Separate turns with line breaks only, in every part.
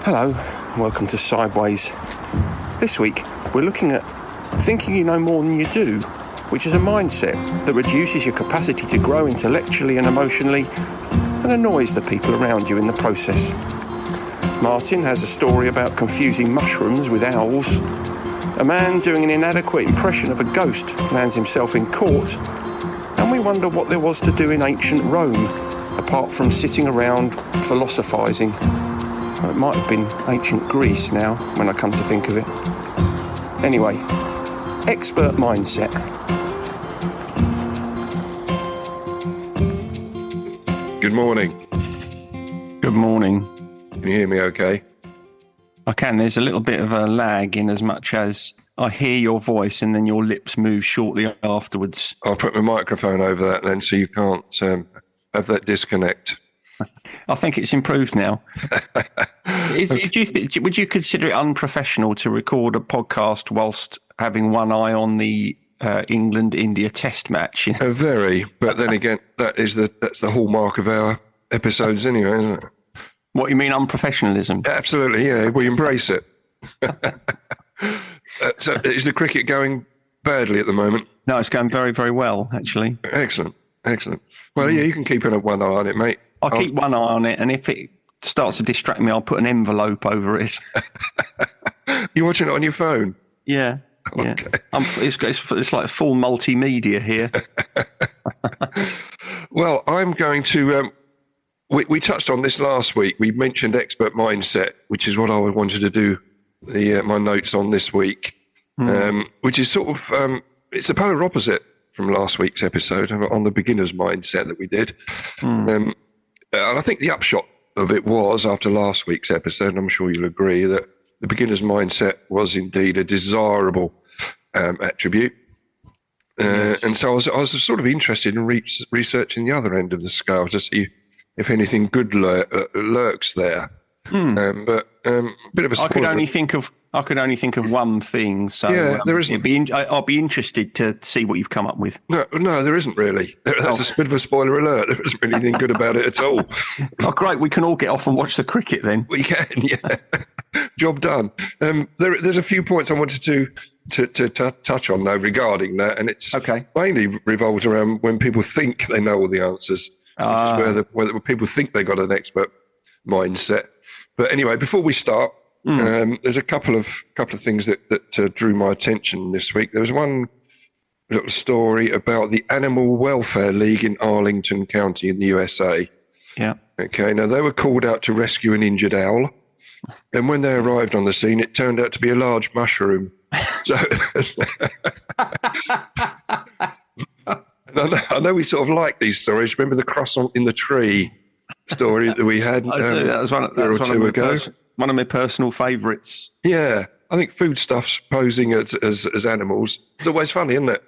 Hello, welcome to Sideways. This week, we're looking at thinking you know more than you do, which is a mindset that reduces your capacity to grow intellectually and emotionally and annoys the people around you in the process. Martin has a story about confusing mushrooms with owls. A man doing an inadequate impression of a ghost lands himself in court, and we wonder what there was to do in ancient Rome, apart from sitting around philosophizing. Well, it might have been ancient Greece now, when I come to think of it. Anyway, expert mindset.
Good morning.
Good morning.
Can you hear me okay?
I can. There's a little bit of a lag in as much as I hear your voice and then your lips move shortly afterwards.
I'll put my microphone over that then so you can't have that disconnect.
I think it's improved now. Would you consider it unprofessional to record a podcast whilst having one eye on the England-India Test match?
Very, but then again, that's the hallmark of our episodes anyway, isn't it?
What, you mean unprofessionalism?
Absolutely, yeah. We embrace it. So is the cricket going badly at the moment?
No, it's going very, very well, actually.
Excellent. Well, yeah, you can keep one eye on it, mate.
I'll keep one eye on it, and if it starts to distract me, I'll put an envelope over it.
You're watching it on your phone?
Yeah.
Okay.
It's like full multimedia here.
Well, I'm going to... We touched on this last week. We mentioned expert mindset, which is what I wanted to do my notes on this week, which is sort of... it's the polar opposite from last week's episode on the beginner's mindset that we did. And I think the upshot of it was, after last week's episode, and I'm sure you'll agree, that the beginner's mindset was indeed a desirable attribute. Yes. And so I was sort of interested in researching the other end of the scale to see if anything good lurks there. But a bit of a spoiler.
I could only think of one thing. So
yeah, there isn't.
I'll be interested to see what you've come up with.
No, there isn't really. That's a bit of a spoiler alert. There isn't really anything good about it at all.
Oh, great! We can all get off and watch the cricket then.
We can, yeah. Job done. There's a few points I wanted to touch on though regarding that, and it's mainly revolves around when people think they know all the answers, which is where people think they got an expert mindset. But anyway, before we start. There's a couple of things that drew my attention this week. There was one little story about the Animal Welfare League in Arlington County in the USA.
Yeah.
Okay. Now they were called out to rescue an injured owl, and when they arrived on the scene, it turned out to be a large mushroom. So I know we sort of like these stories. Remember the croissant in the tree story that we had
that was one
or two ago.
One of my personal favourites.
Yeah, I think foodstuffs posing as animals. It's always funny, isn't it?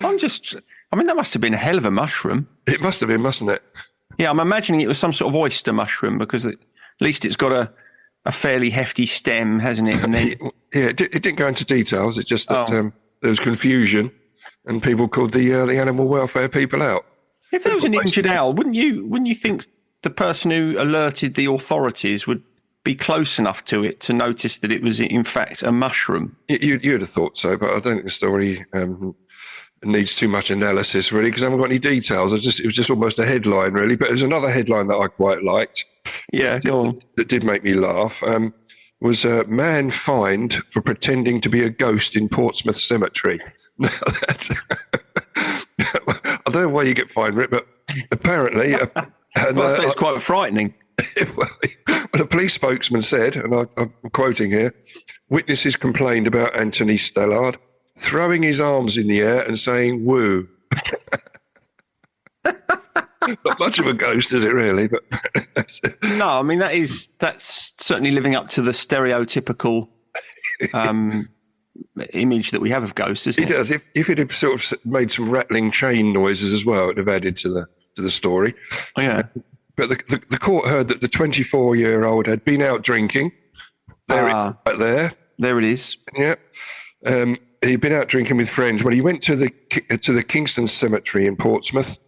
That must have been a hell of a mushroom.
It must have been, mustn't it?
Yeah, I'm imagining it was some sort of oyster mushroom because at least it's got a fairly hefty stem, hasn't it? And then
yeah, it didn't go into details. It's just that there was confusion and people called the animal welfare people out.
If there was an injured owl, wouldn't you think the person who alerted the authorities would be close enough to it to notice that it was in fact a mushroom?
You'd have thought so, but I don't think the story needs too much analysis really, because I haven't got any details. It was just almost a headline really. But there's another headline that I quite liked.
Yeah, go on.
That did make me laugh. Was a man fined for pretending to be a ghost in Portsmouth Cemetery. Now that's I don't know why you get fined for it, but apparently. And,
it's quite frightening.
Well, a police spokesman said, and I'm quoting here, witnesses complained about Anthony Stellard throwing his arms in the air and saying "woo." Not much of a ghost, is it really? But
no, I mean that's certainly living up to the stereotypical image that we have of ghosts, isn't it?
It does. If it had sort of made some rattling chain noises as well, it would have added to the story.
Oh, yeah.
But the court heard that the 24-year-old had been out drinking. Right there.
There it is.
Yeah. He'd been out drinking with friends. Well, he went to the Kingston Cemetery in Portsmouth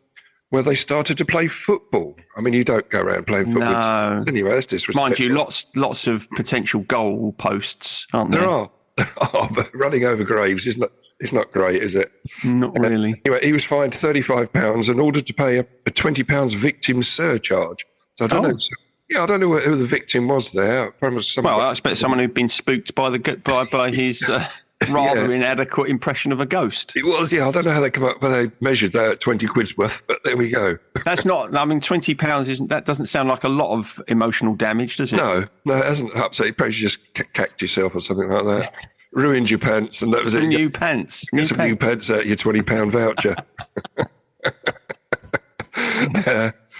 where they started to play football. I mean, you don't go around playing football.
No.
Anyway, that's disrespectful.
Mind you, lots of potential goal posts, aren't there?
There are. But running over graves is not great, is it?
Not really.
Anyway, he was fined £35 and ordered to pay a £20 victim surcharge. So I don't know. Yeah, I don't know who the victim was there.
Well, I expect someone who'd been spooked by his rather inadequate impression of a ghost.
It was, yeah. I don't know how they come up, but they measured that at 20 quid's worth. But there we go.
That's not. I mean, £20 doesn't sound like a lot of emotional damage, does it?
No, it hasn't upset. You probably just cacked yourself or something like that. Ruined your pants, and that was it.
New pants.
Get some new pants out of your £20 voucher.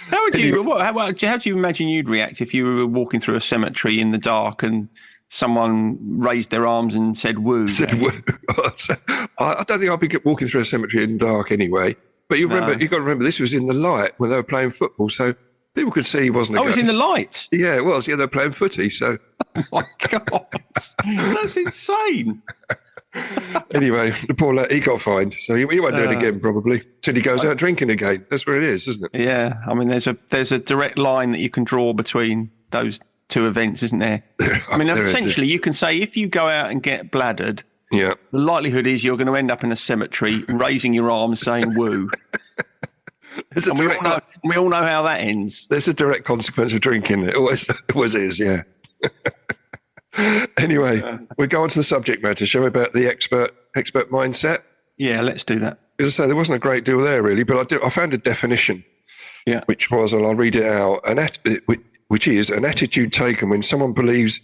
How do you imagine you'd react if you were walking through a cemetery in the dark and someone raised their arms and said "woo"?
I don't think I'd be walking through a cemetery in the dark anyway. But you've got to remember, this was in the light when they were playing football, so people could see he wasn't a ghost.
It was in the light?
Yeah, it was. Yeah, they were playing footy, so...
Oh, my God. That's insane.
Anyway, the poor lad, he got fined, so he won't do it again, probably, till he goes out drinking again. That's where it is, isn't it?
Yeah, I mean, there's a direct line that you can draw between those two events, isn't there? I mean, essentially, you can say if you go out and get bladdered, the likelihood is you're going to end up in a cemetery raising your arms saying "woo." And we all know how that ends.
There's a direct consequence of drinking. It always is, yeah. Anyway, we go on to the subject matter, shall we, about the expert mindset?
Yeah, let's do that.
As I say, there wasn't a great deal there, really, but I found a definition, which was, and I'll read it out, which is an attitude taken when someone believes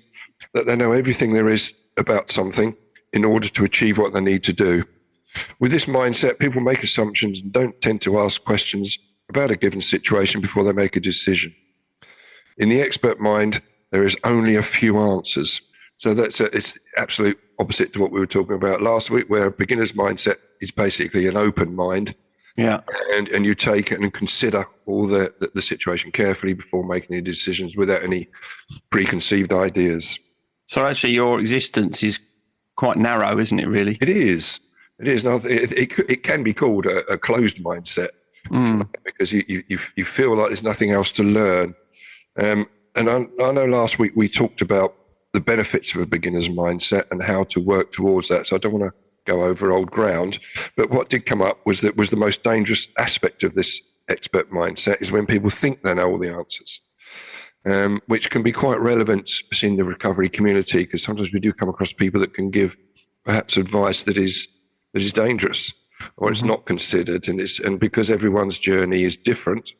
that they know everything there is about something in order to achieve what they need to do. With this mindset, people make assumptions and don't tend to ask questions about a given situation before they make a decision. In the expert mind, there is only a few answers. So it's the absolute opposite to what we were talking about last week, where a beginner's mindset is basically an open mind.
Yeah.
And you take it and consider all the situation carefully before making any decisions without any preconceived ideas. So
actually your existence is quite narrow, isn't it, really?
It is. It is. Now, it can be called a closed mindset because you feel like there's nothing else to learn. And I know last week we talked about the benefits of a beginner's mindset and how to work towards that. So I don't want to go over old ground. But what did come up was that the most dangerous aspect of this expert mindset is when people think they know all the answers, which can be quite relevant in the recovery community, because sometimes we do come across people that can give perhaps advice that is dangerous or it's not considered. And because everyone's journey is different,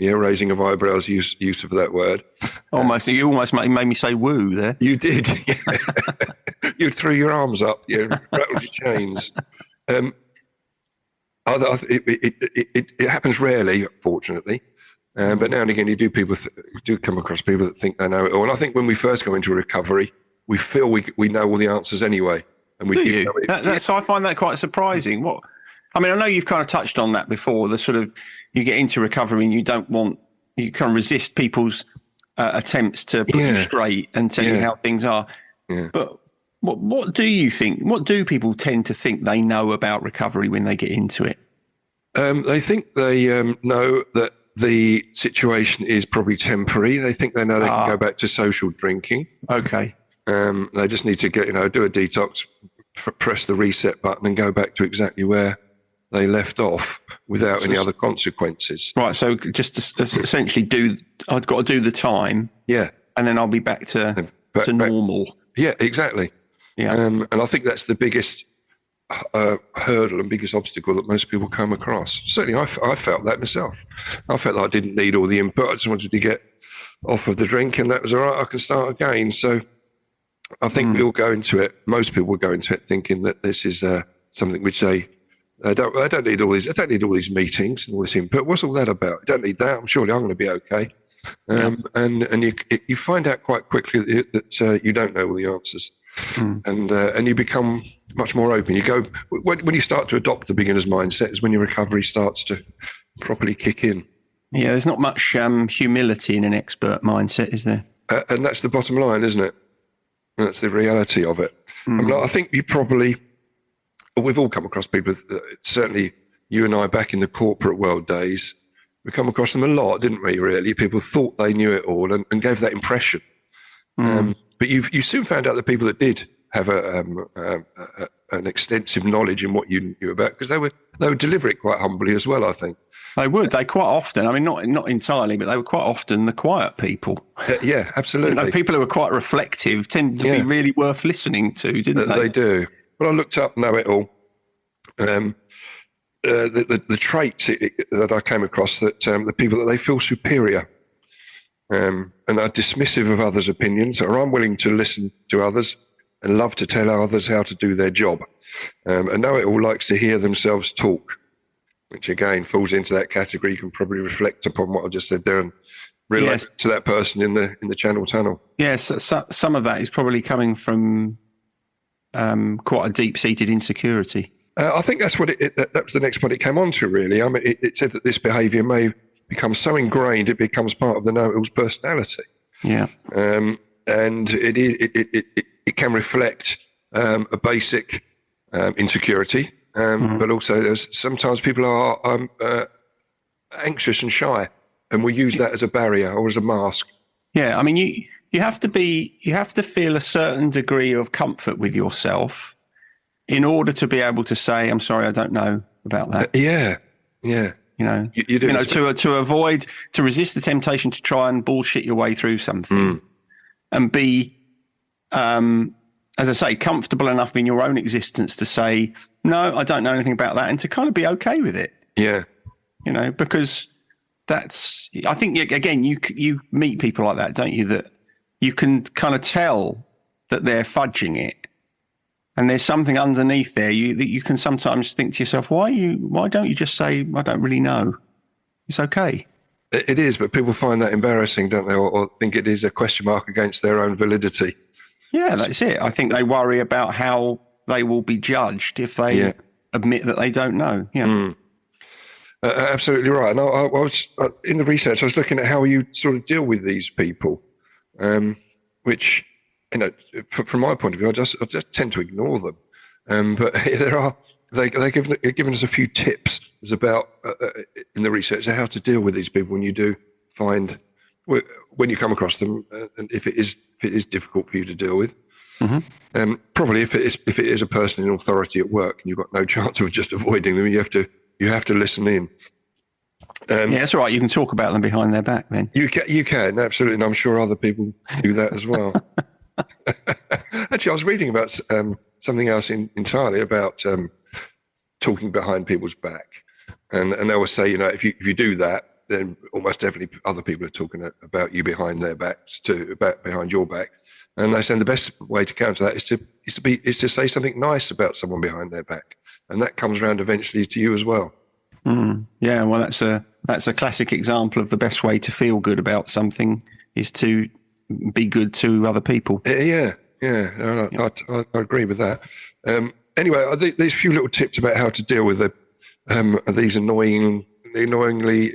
raising of eyebrows, use of that word.
You almost made me say "woo" there.
You did. You threw your arms up. You rattled your chains. It happens rarely, fortunately, but now and again you do come across people that think they know it all. And I think when we first go into recovery, we feel we know all the answers anyway. And we
do you? So I find that quite surprising. I know you've kind of touched on that before. The sort of you get into recovery and you kind of resist people's attempts to put you straight and tell you how things are. Yeah. But what do you think? What do people tend to think they know about recovery when they get into it?
They think they know that the situation is probably temporary. They think they know they can go back to social drinking.
Okay.
They just need to do a detox, press the reset button and go back to exactly where they left off without any other consequences. Right.
So just to essentially I've got to do the time.
Yeah.
And then I'll be back to normal.
Yeah, exactly.
Yeah.
And I think that's the biggest hurdle and biggest obstacle that most people come across. Certainly I felt that myself. I felt like I didn't need all the input. I just wanted to get off of the drink and that was all right. I can start again. So I think we all go into it. Most people will go into it thinking that this is something which I don't need all these. I don't need all these meetings and all this input. What's all that about? I don't need that. Surely I'm going to be okay. And you find out quite quickly that you don't know all the answers, and you become much more open. You go when you start to adopt a beginner's mindset is when your recovery starts to properly kick in.
Yeah, there's not much humility in an expert mindset, is there?
And that's the bottom line, isn't it? That's the reality of it. I think we've all come across people, certainly you and I back in the corporate world days, we come across them a lot, didn't we, really? People thought they knew it all and gave that impression. But you soon found out that people that did have an extensive knowledge in what you knew about, because they would deliver it quite humbly as well, I think.
They quite often, I mean, not entirely, but they were quite often the quiet people.
Yeah, absolutely.
People who are quite reflective tend to be really worth listening to, didn't they?
They do. Well, I looked up know-it-all. The traits that I came across, that the people that they feel superior and are dismissive of others' opinions, are unwilling to listen to others and love to tell others how to do their job. And know-it-all likes to hear themselves talk, which again falls into that category. You can probably reflect upon what I just said there and relate to that person in the Channel Tunnel. Yes,
some of that is probably coming from quite a deep-seated insecurity.
I think that's what that was the next point it came on to, really. I mean, it said that this behaviour may become so ingrained it becomes part of the know-it-all's personality.
Yeah.
And it can reflect a basic insecurity, but also sometimes people are anxious and shy, and will use that as a barrier or as a mask.
Yeah, I mean, you have to feel a certain degree of comfort with yourself in order to be able to say, "I'm sorry, I don't know about that."
Yeah.
To resist the temptation to try and bullshit your way through something, and be, as I say, comfortable enough in your own existence to say, "No, I don't know anything about that," and to kind of be okay with it.
Yeah,
because that's. I think again, you meet people like that, don't you? That you can kind of tell that they're fudging it. And there's something underneath there that you can sometimes think to yourself, why don't you just say, "I don't really know"? It's okay.
It is, but people find that embarrassing, don't they? Or think it is a question mark against their own validity.
Yeah, that's it. I think they worry about how they will be judged if they admit that they don't know. Yeah.
Absolutely right. And I was in the research, I was looking at how you sort of deal with these people, which, from my point of view, I just tend to ignore them. But they've given us a few tips about in the research how to deal with these people when you do find, when you come across them, and if it is difficult for you to deal with. Mm-hmm. Probably if it is a person in authority at work and you've got no chance of just avoiding them, you have to listen in.
That's all right. You can talk about them behind their back then.
You can, absolutely. And I'm sure other people do that as well. Actually, I was reading about something else entirely about talking behind people's back. And they will say, if you do that, then almost definitely other people are talking about you behind their backs behind your back. And they say the best way to counter that is to say something nice about someone behind their back. And that comes around eventually to you as well.
Yeah, well, that's a classic example of the best way to feel good about something is to be good to other people.
I agree with that. Anyway, these few little tips about how to deal with these annoyingly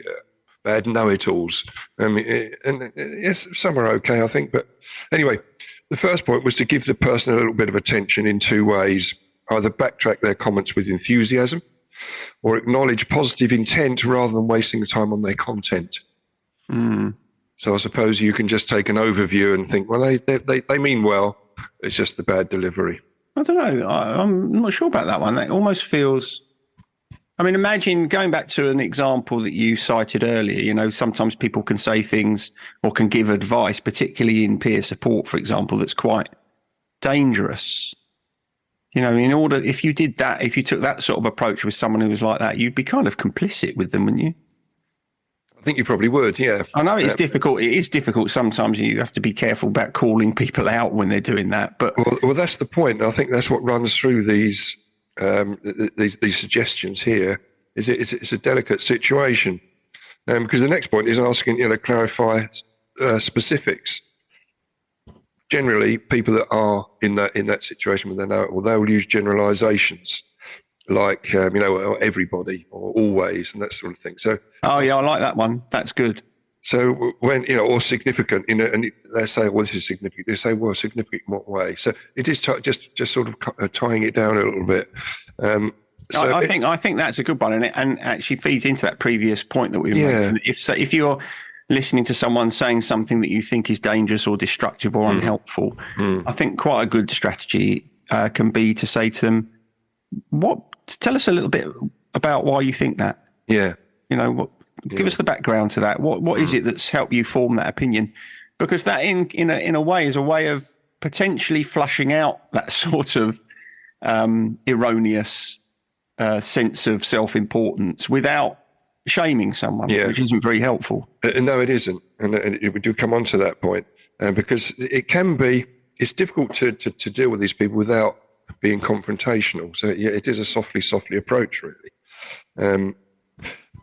bad know-it-alls. And yes, some are okay, I think. But anyway, the first point was to give the person a little bit of attention in two ways. Either backtrack their comments with enthusiasm or acknowledge positive intent rather than wasting the time on their content. So I suppose you can just take an overview and think, well, they mean well. It's just the bad delivery.
I don't know. I'm not sure about that one. That almost feels... I mean, imagine going back to an example that you cited earlier, sometimes people can say things or can give advice, particularly in peer support, for example, that's quite dangerous. If you did that, if you took that sort of approach with someone who was like that, you'd be kind of complicit with them, wouldn't you?
I think you probably would, yeah.
I know it's difficult. It is difficult. Sometimes you have to be careful about calling people out when they're doing that. But
well, that's the point. I think that's what runs through these suggestions here. It's a delicate situation because the next point is asking clarify specifics. Generally, people that are in that situation when they know it, they'll use generalizations like everybody or always and that sort of thing. So
I like that one. That's good.
So when or significant, and they say, "Well, this is significant." They say, "Well, significant in what way?" So it is just sort of tying it down a little bit. So
I think that's a good one, and actually feeds into that previous point that we made. If you're listening to someone saying something that you think is dangerous or destructive or unhelpful, I think quite a good strategy can be to say to them, tell us a little bit about why you think that.
Yeah.
Give us the background to that. What is it that's helped you form that opinion? Because that in a way is a way of potentially flushing out that sort of erroneous sense of self-importance without shaming someone, which isn't very helpful.
No, it isn't. And we do come on to that point because it's difficult to deal with these people without being confrontational. So it is a softly approach, really.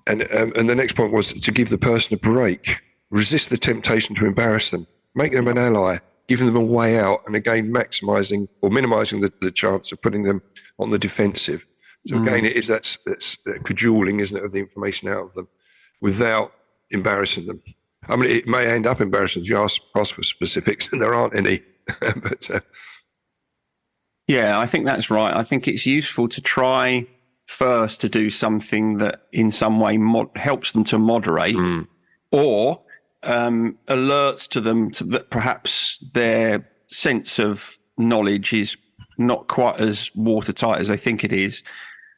And the next point was to give the person a break, resist the temptation to embarrass them, make them an ally, giving them a way out, and again, maximising or minimising the chance of putting them on the defensive. So again, that's cajoling, isn't it, of the information out of them without embarrassing them. I mean, it may end up embarrassing if you ask for specifics, and there aren't any. But
yeah, I think that's right. I think it's useful to try first to do something that in some way helps them to moderate or alerts to them that perhaps their sense of knowledge is not quite as watertight as they think it is.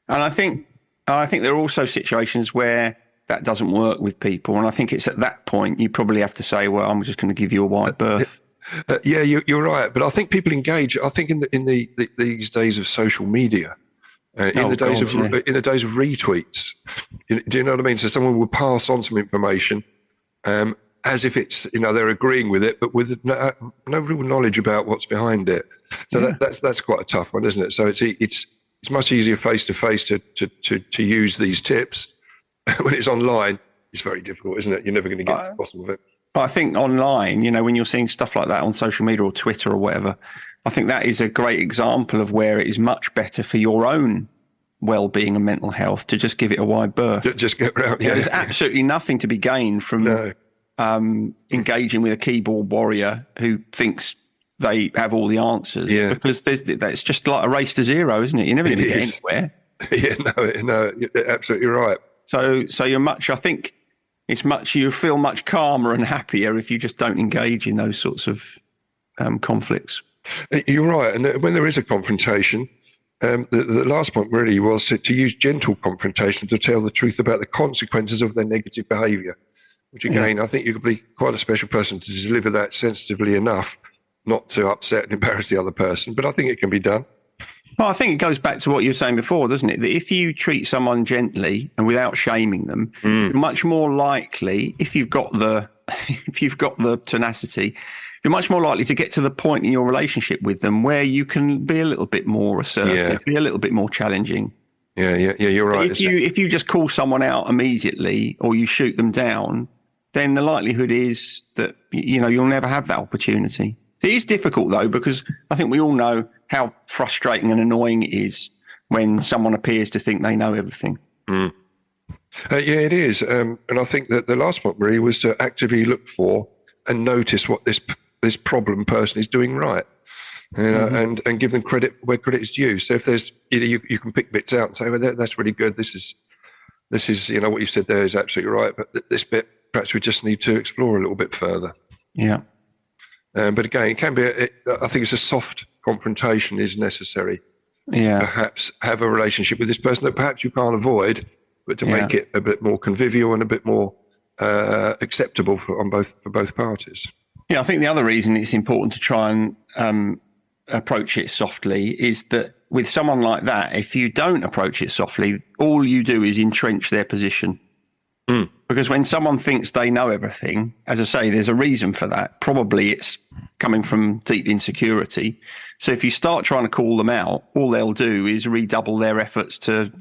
And I think there are also situations where that doesn't work with people. And I think it's at that point you probably have to say, well, I'm just going to give you a wide berth.
Yeah, you're right. But I think people engage. I think in these days of social media, in the days of retweets, do you know what I mean? So someone will pass on some information as if it's they're agreeing with it, but with no real knowledge about what's behind it. So that's quite a tough one, isn't it? So it's much easier face to face to use these tips. When it's online, it's very difficult, isn't it? You're never going to get to the bottom of it.
I think online, when you're seeing stuff like that on social media or Twitter or whatever, I think that is a great example of where it is much better for your own well-being and mental health to just give it a wide berth.
Just get around. Yeah.
There's absolutely nothing to be gained from engaging with a keyboard warrior who thinks they have all the answers. Yeah. Because that's just like a race to zero, isn't it? You're never going to get anywhere.
Yeah, no, you're absolutely right.
So you're much. I think you feel much calmer and happier if you just don't engage in those sorts of conflicts.
You're right, and when there is a confrontation, the last point really was to use gentle confrontation to tell the truth about the consequences of their negative behaviour. Which again, I think you could be quite a special person to deliver that sensitively enough, not to upset and embarrass the other person. But I think it can be done.
Well, I think it goes back to what you were saying before, doesn't it? That if you treat someone gently and without shaming them, you're much more likely, if you've got the tenacity, you're much more likely to get to the point in your relationship with them where you can be a little bit more assertive, be a little bit more challenging.
Yeah, you're right.
If you just call someone out immediately or you shoot them down, then the likelihood is that you'll never have that opportunity. It is difficult though, because I think we all know how frustrating and annoying it is when someone appears to think they know everything.
Yeah, it is. And I think that the last point really was to actively look for and notice what this problem person is doing right, and give them credit where credit is due. So if there's, you can pick bits out and say, well, that's really good. This is, what you said there is absolutely right. But this bit, perhaps we just need to explore a little bit further.
Yeah.
But again, it can be, I think it's a soft confrontation is necessary.
Yeah.
To perhaps have a relationship with this person that perhaps you can't avoid, but to make it a bit more convivial and a bit more acceptable for both parties.
Yeah, I think the other reason it's important to try and approach it softly is that with someone like that, if you don't approach it softly, all you do is entrench their position. Because when someone thinks they know everything, as I say, there's a reason for that. Probably it's coming from deep insecurity. So if you start trying to call them out, all they'll do is redouble their efforts to,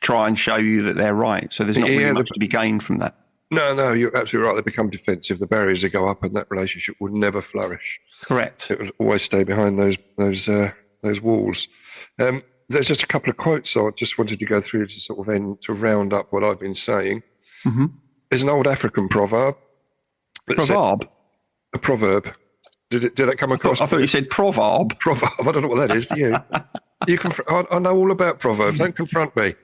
try and show you that they're right. So there's not really much to be gained from that.
No, you're absolutely right. They become defensive. The barriers that go up, and that relationship will never flourish.
Correct.
It will always stay behind those walls. There's just a couple of quotes I just wanted to go through to sort of to round up what I've been saying. Mm-hmm. There's an old African proverb. A proverb. Did that come across?
I thought you said proverb.
Proverb. I don't know what that is. Do you? I know all about proverbs. Don't confront me.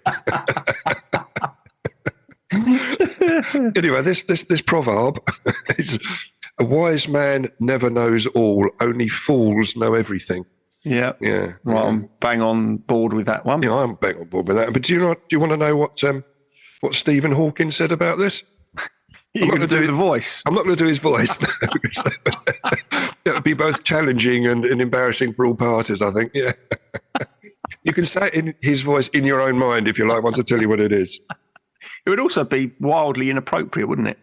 Anyway, this proverb is: a wise man never knows all. Only fools know everything.
Yeah. Well, I'm bang on board with that one.
Yeah, I'm bang on board with that. But do you want to know what Stephen Hawking said about this?
You're going to do the voice.
I'm not going to do his voice. That would be both challenging and embarrassing for all parties, I think. Yeah. You can say it in his voice in your own mind if you like, once I tell you what it is.
It would also be wildly inappropriate, wouldn't it?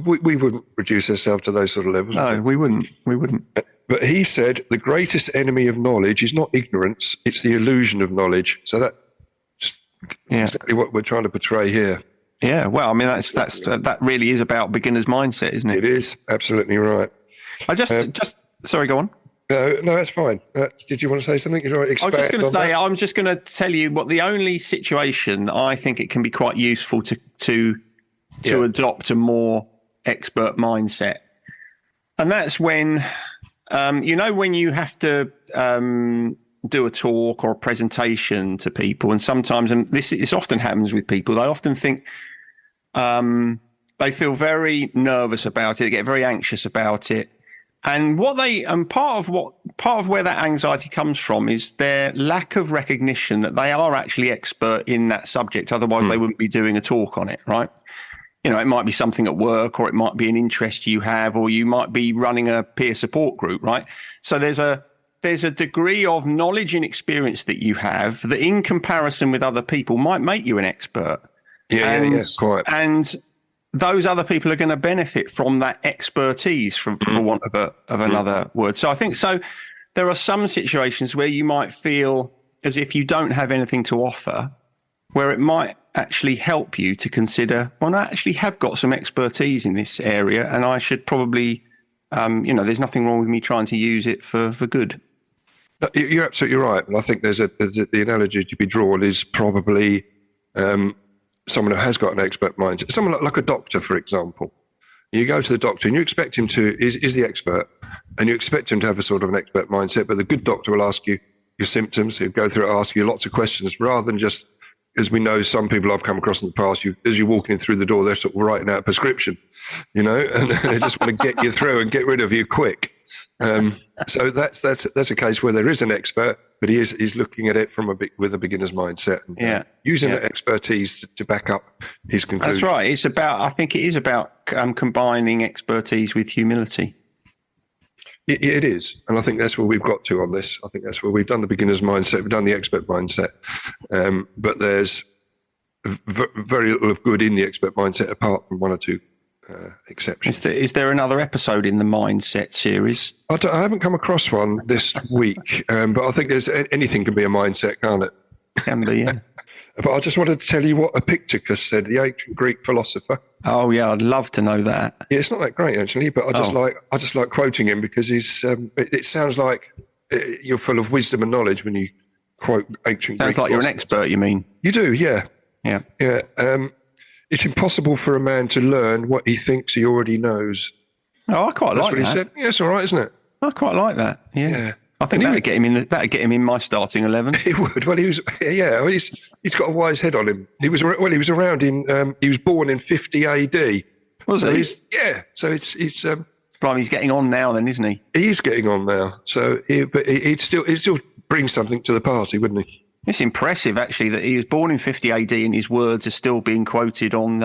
We wouldn't reduce ourselves to those sort of levels.
No, we wouldn't. We wouldn't.
But he said the greatest enemy of knowledge is not ignorance, it's the illusion of knowledge. So that's exactly what we're trying to portray here.
Yeah, well, I mean, that really is about beginner's mindset, isn't it?
It is, absolutely right.
Sorry, go on.
No, that's fine. Did you want to say something?
I'm just going to tell you what the only situation I think it can be quite useful to adopt a more expert mindset. And that's when, when you have to do a talk or a presentation to people, and sometimes, and this often happens with people, they often think they feel very nervous about it, they get very anxious about it. And part of where that anxiety comes from is their lack of recognition that they are actually expert in that subject. Otherwise, they wouldn't be doing a talk on it, right? You know, it might be something at work, or it might be an interest you have, or you might be running a peer support group, right? So there's a degree of knowledge and experience that you have that, in comparison with other people, might make you an expert.
Yeah, quite.
And those other people are going to benefit from that expertise, for want of another word. So I think there are some situations where you might feel as if you don't have anything to offer, where it might actually help you to consider, well, I actually have got some expertise in this area, and I should probably, there's nothing wrong with me trying to use it for good.
You're absolutely right. And I think the analogy to be drawn is probably someone who has got an expert mindset. Someone like a doctor, for example. You go to the doctor and you expect him is the expert, and you expect him to have a sort of an expert mindset, but the good doctor will ask you your symptoms, he'll go through it, ask you lots of questions, rather than just, as we know, some people I've come across in the past, as you're walking in through the door, they're sort of writing out a prescription, and they just want to get you through and get rid of you quick. So that's a case where there is an expert, but he's looking at it with a beginner's mindset, and using that expertise to back up his conclusion.
That's right. I think it is about combining expertise with humility.
It is, and I think that's where we've got to on this. I think that's where we've done the beginner's mindset, we've done the expert mindset, but there's very little of good in the expert mindset, apart from one or two exceptions.
Is there another episode in the mindset series?
I haven't come across one this week, but I think anything can be a mindset, can't it?
Can be, yeah.
But I just wanted to tell you what Epictetus said, the ancient Greek philosopher.
Oh yeah, I'd love to know that.
Yeah, it's not that great actually, but I just like quoting him, because he's. It sounds like you're full of wisdom and knowledge when you quote ancient.
Sounds
Greek
like you're an expert. You mean?
You do, yeah.
Yeah.
It's impossible for a man to learn what he thinks he already knows.
Oh, I quite like that.
That's what he said. Yeah, it's all right, isn't it?
I quite like that. Yeah. I think that'd get him in my starting 11.
He would. Well, he's got a wise head on him. He was around he was born in 50 AD.
Was he?
So it's
Blimey, he's getting on now then, isn't he?
He is getting on now. So but he'd still bring something to the party, wouldn't he?
It's impressive actually that he was born in 50 AD and his words are still being quoted on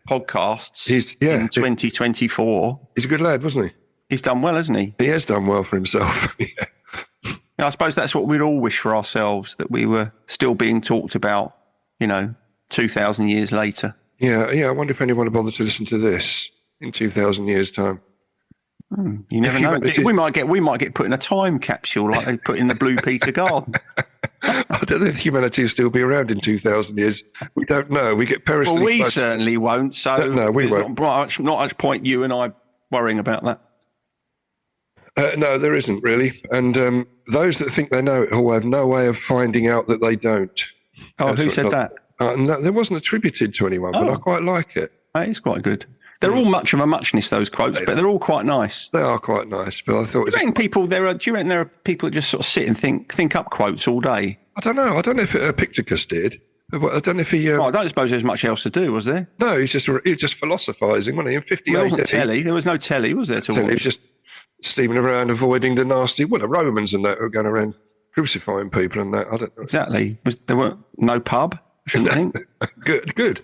podcasts in 2024.
He's a good lad, wasn't he?
He's done well, hasn't he?
He has done well for himself.
I suppose that's what we'd all wish for ourselves, that we were still being talked about, 2,000 years later.
Yeah. I wonder if anyone will bother to listen to this in 2,000 years' time.
You never know. We might get put in a time capsule like they put in the Blue Peter Garden.
I don't know if humanity will still be around in 2,000 years. We don't know. We get perilously
close.
Well, we
certainly won't. So
no, we won't.
Not much point you and I worrying about that.
No, there isn't really. And those that think they know it all have no way of finding out that they don't.
Oh, who said that?
No, there wasn't attributed to anyone, but I quite like it.
That is quite good.
They're all much of a muchness, those quotes, but they're all quite nice.
They are quite nice, but I thought...
Do you reckon there are people that just sort of sit and think up quotes all day?
I don't know. I don't know if Epictetus did. I don't know if he...
I don't suppose there's much else to do, was there?
No, he was just philosophising, wasn't he? In 58...
There wasn't telly. There was no telly, was there?
He was just steaming around, avoiding the nasty... Well, the Romans and that were going around crucifying people and that. I don't know.
Exactly. There weren't no pub, I shouldn't think.
Good.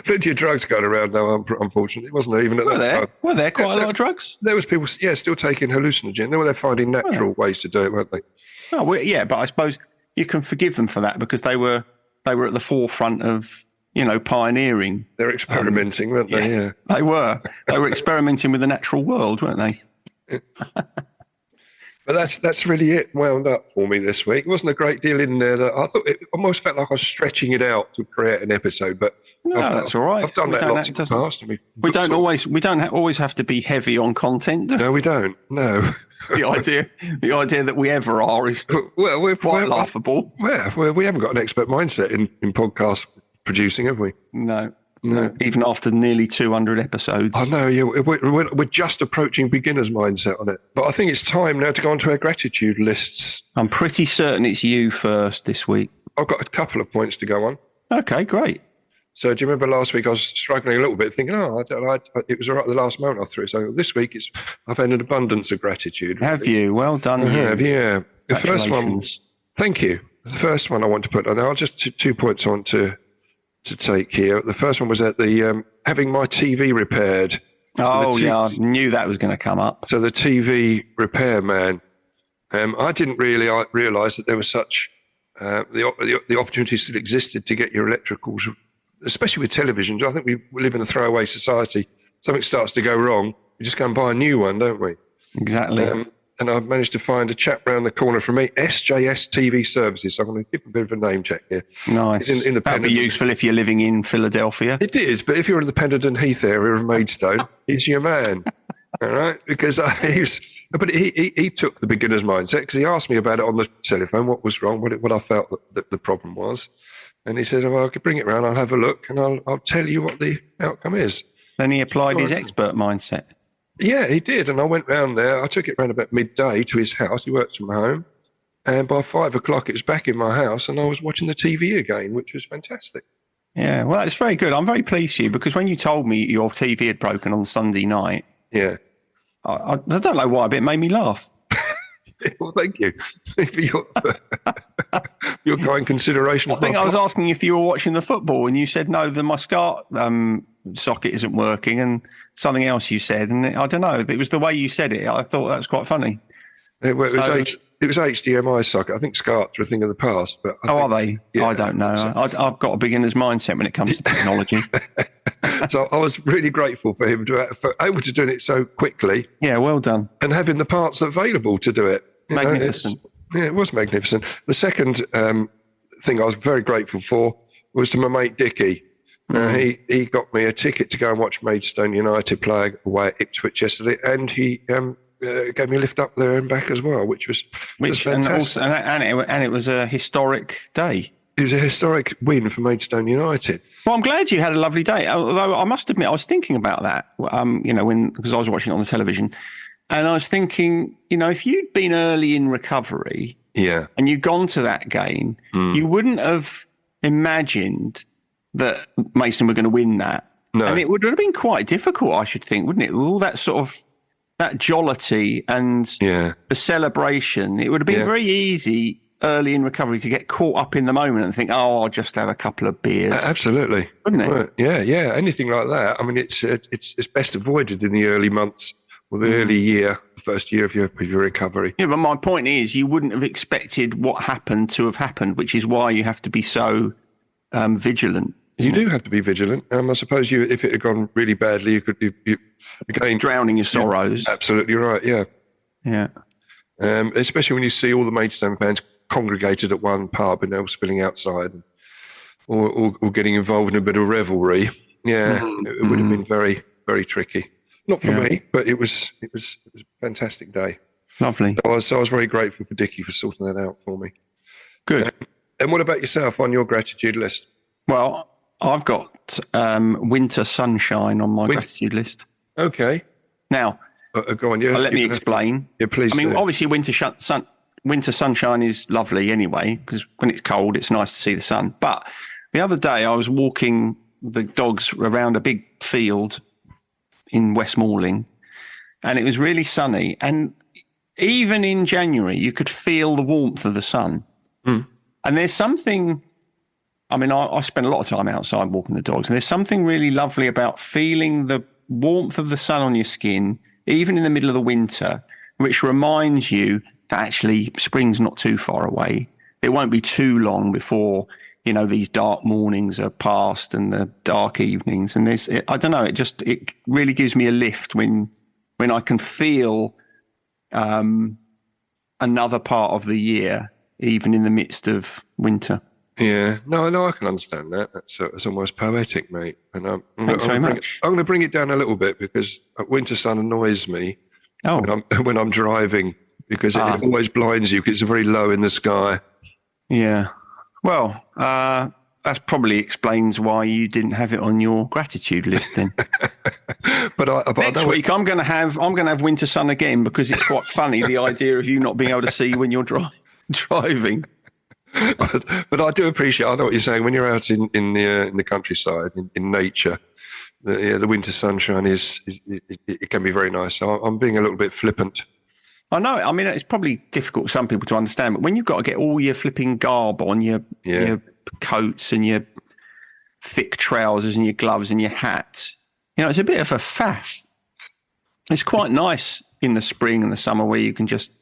Plenty of drugs going around, though, unfortunately, wasn't there? Even at that time.
Were there quite a lot of drugs?
There was people, still taking hallucinogen. They're finding natural ways to do it, weren't they?
Oh, well, yeah, but I suppose you can forgive them for that because they were at the forefront of, pioneering.
They're experimenting, weren't they? Yeah.
They were. They were experimenting with the natural world, weren't they?
But that's really it wound up for me this week. It wasn't a great deal in there. I thought it almost felt like I was stretching it out to create an episode, but
that's all right.
I've done that lots in the past.
We don't always have to be heavy on content.
No, we don't. No.
the idea that we ever are is we're quite laughable.
We haven't got an expert mindset in podcast producing, have we?
No. Even after nearly 200 episodes.
I know, yeah, we're just approaching beginner's mindset on it. But I think it's time now to go on to our gratitude lists.
I'm pretty certain it's you first this week.
I've got a couple of points to go on.
Okay, great.
So do you remember last week I was struggling a little bit, thinking, it was all right at the last moment I threw it. So this week I've had an abundance of gratitude.
Have you? Well done.
I have, yeah. The first one, thank you. The first one I want to put on, I'll just 2 points on to take here. The first one was at the having my TV repaired.
I knew that was going to come up.
So the TV repair man, I didn't really realise that there was such the opportunity still existed to get your electricals, especially with televisions. I think we live in a throwaway society. Something starts to go wrong, we just go and buy a new one, don't we?
Exactly.
And I've managed to find a chap round the corner from me, SJS TV Services. So I'm going to give a bit of a name check here.
Nice. That'd be useful if you're living in Philadelphia.
It is, but if you're in the Pendleton Heath area of Maidstone, he's your man. All right? Because he took the beginner's mindset because he asked me about it on the telephone, what was wrong, what I felt that the problem was. And he said, well, I could bring it round, I'll have a look, and I'll tell you what the outcome is.
Then he applied his expert mindset.
Yeah, he did. And I went round there. I took it round about midday to his house. He works from home. And by 5 o'clock, it was back in my house and I was watching the TV again, which was fantastic.
Yeah, well, it's very good. I'm very pleased for you because when you told me your TV had broken on Sunday night,
yeah,
I don't know why, but it made me laugh.
Well, thank you for your kind consideration.
I think I was asking if you were watching the football and you said, no, the Muscat socket isn't working and something else you said. And I don't know, it was the way you said it. I thought that was quite funny.
It was HDMI socket. I think SCARTs are a thing of the past. But
are they? Yeah, I don't know. So. I've got a beginner's mindset when it comes to technology.
So I was really grateful for him for able to do it so quickly.
Yeah, well done.
And having the parts available to do it.
Magnificent.
It was magnificent. The second thing I was very grateful for was to my mate Dickie. He got me a ticket to go and watch Maidstone United play away at Ipswich yesterday, and he gave me a lift up there and back as well, which was fantastic.
And it was a historic day.
It was a historic win for Maidstone United.
Well, I'm glad you had a lovely day. Although I must admit, I was thinking about that, because I was watching it on the television, and I was thinking, if you'd been early in recovery, and you'd gone to that game, you wouldn't have imagined that Mason were going to win that. No. And it would have been quite difficult, I should think, wouldn't it? With all that sort of that jollity and the celebration, it would have been very easy early in recovery to get caught up in the moment and think, I'll just have a couple of beers.
Absolutely.
Wouldn't it?
Yeah. Anything like that. I mean, it's best avoided in the early months or the early year, the first year of your recovery.
Yeah, but my point is you wouldn't have expected what happened to have happened, which is why you have to be so vigilant.
You do have to be vigilant. I suppose if it had gone really badly, you could be again
drowning your sorrows.
Absolutely right. Yeah.
Yeah.
Especially when you see all the Maidstone fans congregated at one pub and they're all spilling outside, or getting involved in a bit of revelry. Yeah, it would have been very, very tricky. Not for me, but it was a fantastic day.
Lovely.
So I was very grateful for Dickie for sorting that out for me.
Good.
And what about yourself on your gratitude list?
Well, I've got winter sunshine on my gratitude list.
Okay.
Now,
go on. Yeah,
let me explain.
Please. I mean,
obviously, winter sunshine is lovely anyway, because when it's cold, it's nice to see the sun. But the other day, I was walking the dogs around a big field in West Malling, and it was really sunny. And even in January, you could feel the warmth of the sun.
Mm.
And there's something, I mean, I spend a lot of time outside walking the dogs, and there's something really lovely about feeling the warmth of the sun on your skin, even in the middle of the winter, which reminds you that actually spring's not too far away. It won't be too long before, these dark mornings are past and the dark evenings. And I don't know, it really gives me a lift when I can feel another part of the year, even in the midst of winter.
Yeah, no, I can understand that. That's almost poetic, mate. And
Thanks very much.
I'm going to bring it down a little bit because winter sun annoys me when I'm driving because it always blinds you because it's very low in the sky.
Yeah. Well, that probably explains why you didn't have it on your gratitude list then.
but
next week I'm going to have winter sun again because it's quite funny the idea of you not being able to see when you're driving.
But I do appreciate. I know what you're saying. When you're out in the countryside, in nature, the winter sunshine it can be very nice. So I'm being a little bit flippant.
I know. I mean, it's probably difficult for some people to understand, but when you've got to get all your flipping garb on, your coats and your thick trousers and your gloves and your hat, it's a bit of a faff. It's quite nice in the spring and the summer where you can just,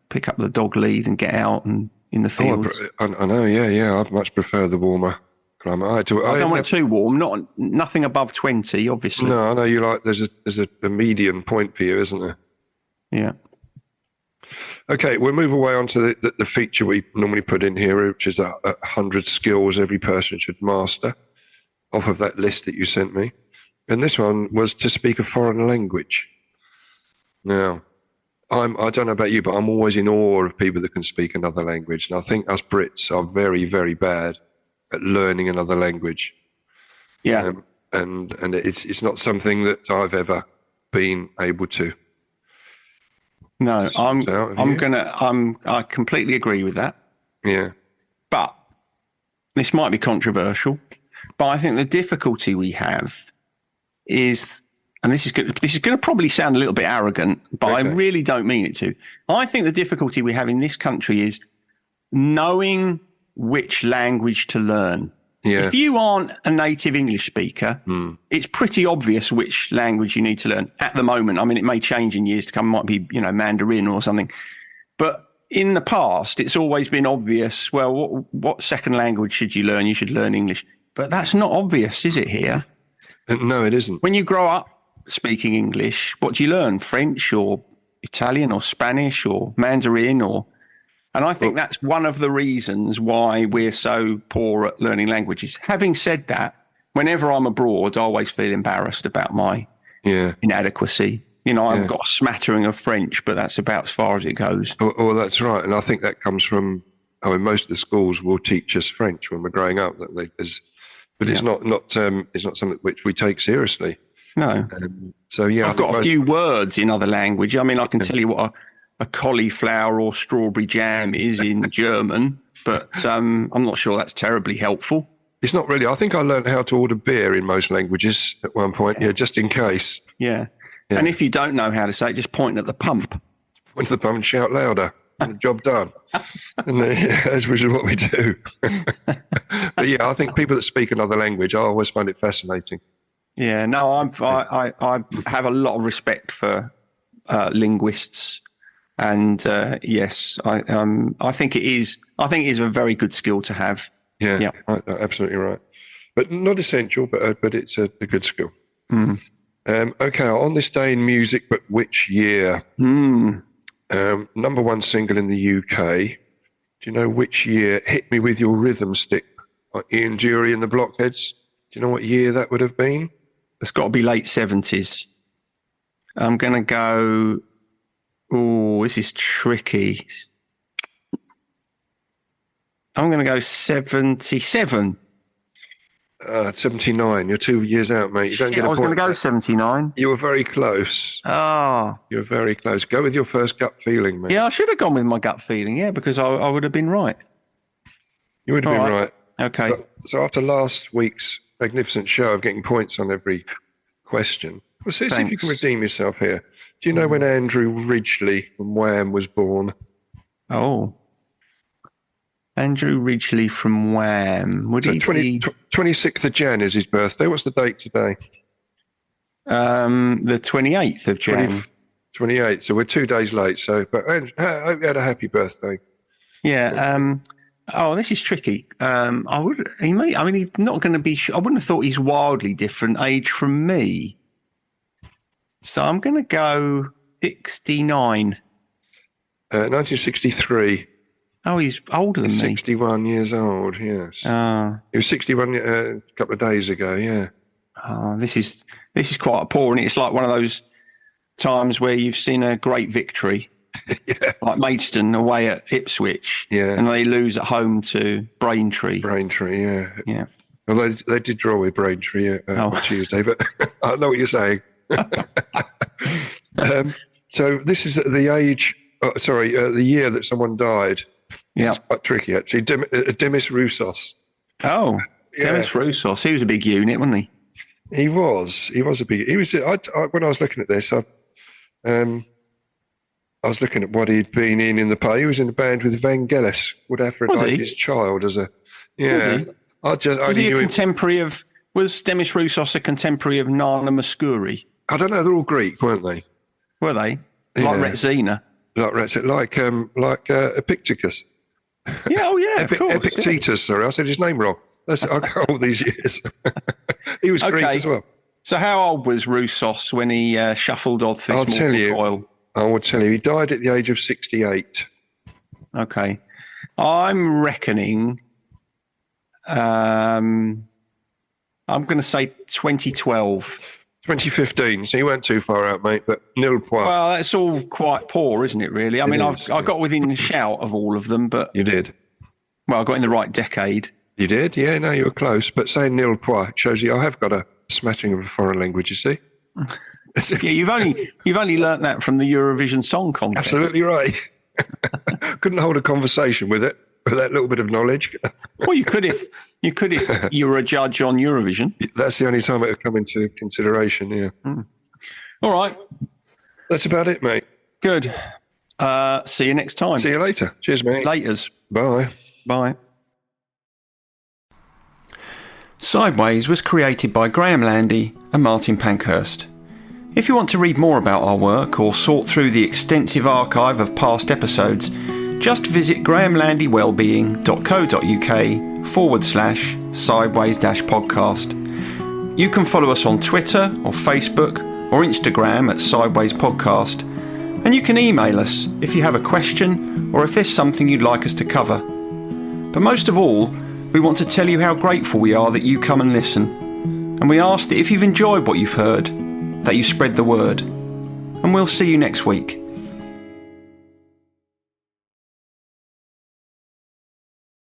pick up the dog lead and get out and in the fields.
I know. Yeah. I'd much prefer the warmer climate. I
don't want it too warm. Nothing above 20, obviously.
No, I know you like. There's a median point for you, isn't there?
Yeah.
Okay, we'll move away onto the feature we normally put in here, which is 100 skills every person should master, off of that list that you sent me. And this one was to speak a foreign language. Now, I don't know about you, but I'm always in awe of people that can speak another language. And I think us Brits are very, very bad at learning another language.
Yeah.
And it's not something that I've ever been able to.
No, I completely agree with that.
Yeah.
But this might be controversial, but I think the difficulty we have is, and this is going to probably sound a little bit arrogant, but okay. I really don't mean it to. I think the difficulty we have in this country is knowing which language to learn. Yeah. If you aren't a native English speaker, it's pretty obvious which language you need to learn at the moment. I mean, it may change in years to come. It might be, Mandarin or something. But in the past, it's always been obvious, well, what second language should you learn? You should learn English. But that's not obvious, is it here?
No, it isn't.
When you grow up speaking English, what do you learn? French or Italian or Spanish or Mandarin And I think that's one of the reasons why we're so poor at learning languages. Having said that, whenever I'm abroad, I always feel embarrassed about my inadequacy. I've got a smattering of French, but that's about as far as it goes.
Oh, that's right. And I think that comes from, most of the schools will teach us French when we're growing up. It's not something which we take seriously.
No. I've got a few words in other language. I mean, I can tell you what a cauliflower or strawberry jam is in German, but I'm not sure that's terribly helpful.
It's not really. I think I learned how to order beer in most languages at one point, just in case.
Yeah. And if you don't know how to say it, just point at the pump.
Point to the pump and shout louder. And the job done. And which is what we do. But I think people that speak another language, I always find it fascinating.
Yeah, no, I have a lot of respect for linguists. And yes, I think it is. I think it is a very good skill to have.
Yeah. Absolutely right. But not essential, but it's a good skill.
Mm.
Okay, on this day in music, but which year? Number one single in the UK. Do you know which year? Hit Me With Your Rhythm Stick by Ian Dury and the Blockheads. Do you know what year that would have been?
It's got to be late 70s. I'm going to go... Oh, this is tricky. I'm going to go 77.
79. You're 2 years out, mate. You don't get a point.
I was going to go 79.
You were very close.
Oh.
You were very close. Go with your first gut feeling, mate.
Yeah, I should have gone with my gut feeling, because I would have been right.
You would have been right.
Okay.
So after last week's magnificent show of getting points on every question, well, see if you can redeem yourself here. Do you know when Andrew Ridgeley from Wham was born?
Oh. Andrew Ridgeley from Wham. Would he be...
26th of Jan is his birthday. What's the date today?
The 28th of Jan.
28th. So we're 2 days late. So, but Andrew, I hope you had a happy birthday.
Yeah. This is tricky. He's not going to be. I wouldn't have thought he's wildly different age from me. So I'm going to go 69.
1963.
Oh, he's older than me.
61 years old, yes. He was 61 a couple of days ago, yeah.
This is quite poor, and it's like one of those times where you've seen a great victory, like Maidstone away at Ipswich, and they lose at home to Braintree.
Yeah. Although they did draw with Braintree on Tuesday, but I know what you're saying. So this is the age, the year that someone died. Yeah, it's quite tricky actually. Demis Roussos.
Oh, Demis Roussos. He was a big unit, wasn't he?
He was a big. He was. When I was looking at this, I was looking at what he'd been in the play. He was in the band with Vangelis, would Aphrodite's child as a. Yeah,
was he a contemporary of? Was Demis Roussos a contemporary of Nana Mouskouri?
I don't know. They're all Greek, weren't they?
Were they? Like Retsina.
Like Epictetus.
Yeah, of course.
Epictetus, sorry, I said his name wrong. I got all these years. He was Greek as well.
So how old was Roussos when he shuffled off this coil?
I will tell you. He died at the age of 68.
Okay. I'm reckoning, I'm going to say 2012.
2015, so you weren't too far out, mate, but nil point.
Well, that's all quite poor, isn't it, really? I got within a shout of all of them, but...
You did?
Well, I got in the right decade.
You did? Yeah, no, you were close. But saying nil point shows you I have got a smashing of a foreign language, you see?
Yeah, you've only learnt that from the Eurovision Song Contest.
Absolutely right. Couldn't hold a conversation with it, with that little bit of knowledge.
Well, you could if you were a judge on Eurovision.
That's the only time it would come into consideration, yeah.
All right.
That's about it, mate.
Good. See you next time.
See you later. Cheers, mate.
Laters.
Bye.
Bye. Sideways was created by Graham Landy and Martin Pankhurst. If you want to read more about our work or sort through the extensive archive of past episodes, just visit grahamlandy-wellbeing.co.uk/sideways-podcast. You can follow us on Twitter or Facebook or Instagram at Sideways Podcast, and you can email us if you have a question or if there's something you'd like us to cover. But most of all, we want to tell you how grateful we are that you come and listen, and we ask that if you've enjoyed what you've heard, that you spread the word. And we'll see you next week.